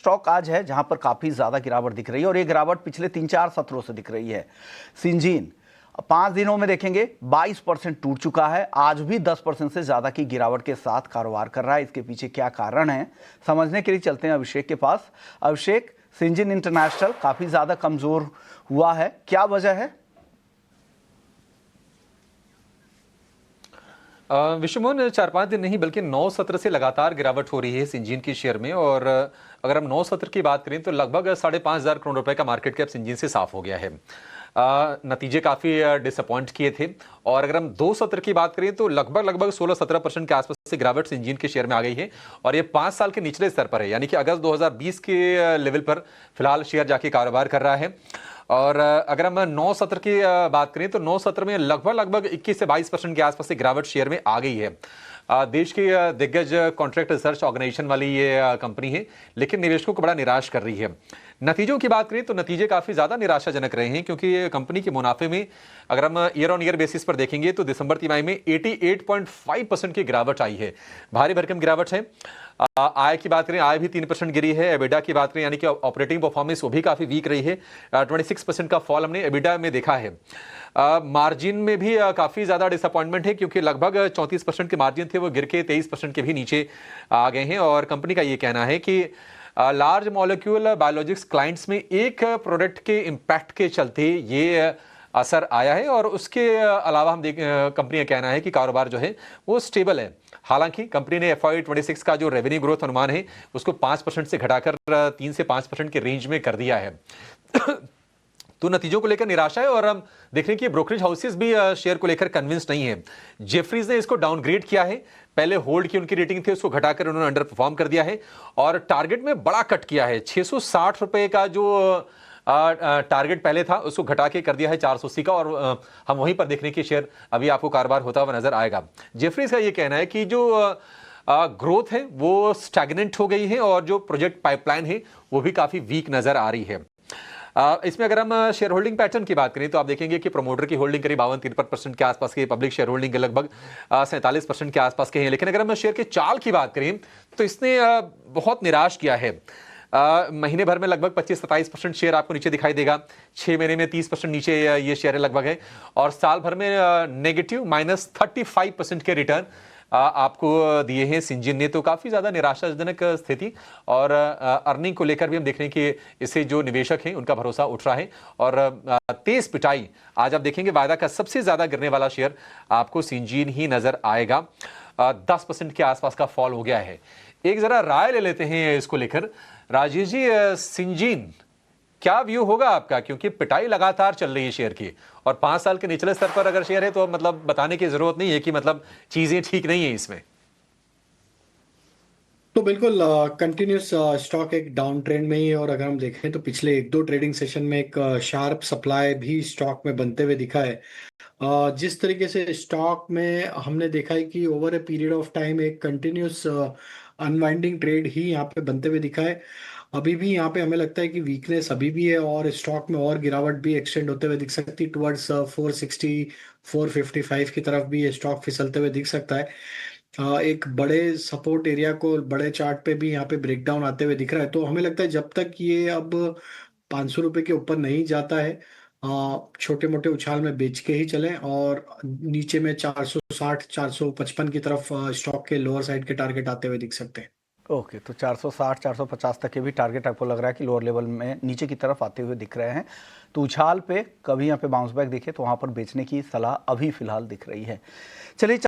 Stock आज है जहां पर काफी ज्यादा गिरावट दिख रही है और ये गिरावट पिछले 3-4 सत्रों से दिख रही है। सिंजीन 5 दिनों में देखेंगे 22% टूट चुका है, आज भी 10% से ज्यादा की गिरावट के साथ कारोबार कर रहा है। इसके पीछे क्या कारण है समझने के लिए चलते हैं अभिषेक के पास। अभिषेक, सिंजीन इंटरनेशनल काफी ज्यादा कमजोर हुआ है, क्या वजह है? विश्वमोहन 4-5 दिन नहीं बल्कि 9 सत्र से लगातार गिरावट हो रही है सिंजीन की शेयर में। और अगर हम 9 सत्र की बात करें तो लगभग 5,500 करोड़ रुपए का मार्केट कैप सिंजीन से साफ हो गया है। नतीजे काफी डिसअपॉइंट किए थे। और अगर हम 2 सत्र की बात करें तो लगभग 16-17% के आसपास से गिरावट सिंजीन के शेयर में आ गई है और ये 5 साल के निचले स्तर पर है, यानी कि अगस्त 2020 के लेवल पर फिलहाल शेयर जाके कारोबार कर रहा है। और अगर हम 9 सत्र की बात करें तो 9 सत्र में लगभग 21 से 22% के आसपास से गिरावट शेयर में आ गई है। देश की दिग्गज कॉन्ट्रैक्ट रिसर्च ऑर्गेनाइजेशन वाली ये कंपनी है, लेकिन निवेशकों को बड़ा निराश कर रही है। नतीजों की बात करें तो नतीजे काफी ज्यादा निराशाजनक रहे हैं, क्योंकि कंपनी के मुनाफे में अगर हम ईयर ऑन ईयर बेसिस पर देखेंगे तो दिसंबर तिमाही में 88.5% की गिरावट आई है, भारी भरकम गिरावट है। आय की बात करें, आय भी 3% गिरी है। एबिडा की बात करें यानी कि ऑपरेटिंग परफॉर्मेंस वो भी काफी वीक रही है। 26% का फॉल हमने एबिडा में देखा है। मार्जिन में भी काफी ज्यादा डिसअपॉइंटमेंट है, क्योंकि लगभग 34% के मार्जिन थे वो गिर के 23% के भी नीचे आ गए हैं। और कंपनी का ये कहना है कि लार्ज मॉलिक्यूल बायोलॉजिक्स क्लाइंट्स में एक प्रोडक्ट के इंपैक्ट के चलते ये असर आया है। और उसके अलावा हम कंपनी का कहना है कि कारोबार जो है वो स्टेबल है। हालांकि कंपनी ने FY26 का जो रेवेन्यू ग्रोथ अनुमान है उसको 5% से घटाकर 3 से 5% के रेंज में कर दिया है। तो नतीजों को लेकर निराशा है। और हम देख रहे हैं कि ब्रोकरेज हाउसेस भी शेयर को लेकर कन्विंस्ड नहीं है। जेफरीज ने इसको डाउनग्रेड किया है, पहले होल्ड की उनकी रेटिंग थी उसको घटाकर उन्होंने अंडर परफॉर्म कर दिया है और टारगेट में बड़ा कट किया है। 660 रुपए का जो टारगेट पहले था उसको घटा के कर दिया है 480 का। और हम वहीं पर देखने की शेयर अभी आपको कारोबार होता हुआ नजर आएगा। जेफरीज का यह कहना है कि जो ग्रोथ है वो स्टैग्नेंट हो गई है और जो प्रोजेक्ट पाइपलाइन है वो भी काफी वीक नजर आ रही है। इसमें अगर हम शेयर होल्डिंग पैटर्न की बात करें तो आप देखेंगे कि प्रमोटर की होल्डिंग करीब 52-53% के आसपास की, पब्लिक शेयर होल्डिंग के लगभग 47% के आसपास के हैं। लेकिन अगर हम शेयर के चाल की बात करें तो इसने बहुत निराश किया है। महीने भर में लगभग 25-27% शेयर आपको नीचे दिखाई देगा, 6 महीने में 30% नीचे ये शेयर लगभग है और साल भर में नेगेटिव -35% के रिटर्न आपको दिए हैं सिंजीन ने। तो काफी ज्यादा निराशाजनक स्थिति और अर्निंग को लेकर भी हम देख रहे हैं कि इससे जो निवेशक हैं उनका भरोसा उठ रहा है और तेज पिटाई आज आप देखेंगे। वायदा का सबसे ज्यादा गिरने वाला शेयर आपको सिंजीन ही नजर आएगा, 10% के आसपास का फॉल हो गया है। एक जरा राय ले लेते हैं इसको लेकर। राजेश जी, सिंजीन क्या व्यू होगा आपका, क्योंकि पिटाई लगातार चल रही है शेयर की और 5 साल के निचले स्तर पर अगर शेयर है तो मतलब बताने की जरूरत नहीं है कि मतलब चीजें ठीक नहीं है इसमें। तो बिल्कुल कंटिन्यूस स्टॉक एक डाउन ट्रेंड में ही है। और अगर हम देखें तो पिछले 1-2 ट्रेडिंग सेशन में एक शार्प सप्लाई भी स्टॉक में बनते हुए दिखा है। जिस तरीके से स्टॉक में हमने देखा है कि over a period of time एक कंटिन्यूस अनवाइंडिंग ट्रेड ही यहाँ पे बनते हुए दिखा है। अभी भी यहाँ पे हमें लगता है कि वीकनेस अभी भी है और स्टॉक में और गिरावट भी एक्सटेंड होते हुए दिख सकती है टुवर्ड्स 460 455 की तरफ भी ये स्टॉक फिसलते हुए दिख सकता है। एक बड़े सपोर्ट एरिया को बड़े चार्ट पे भी यहाँ पे ब्रेकडाउन आते हुए दिख रहा है। तो हमें लगता है जब तक ये अब 500 रुपए के ऊपर नहीं जाता है, छोटे मोटे उछाल में बेच के ही चलें और नीचे में 460 455 की तरफ स्टॉक के लोअर साइड के टारगेट आते हुए दिख सकते हैं। ओके, तो 460 450 तक के भी टारगेट आपको लग रहा है कि लोअर लेवल में नीचे की तरफ आते हुए दिख रहे हैं। तो उछाल पे कभी यहाँ पे बाउंस बैक दिखे तो वहाँ पर बेचने की सलाह अभी फिलहाल दिख रही है। चलिए।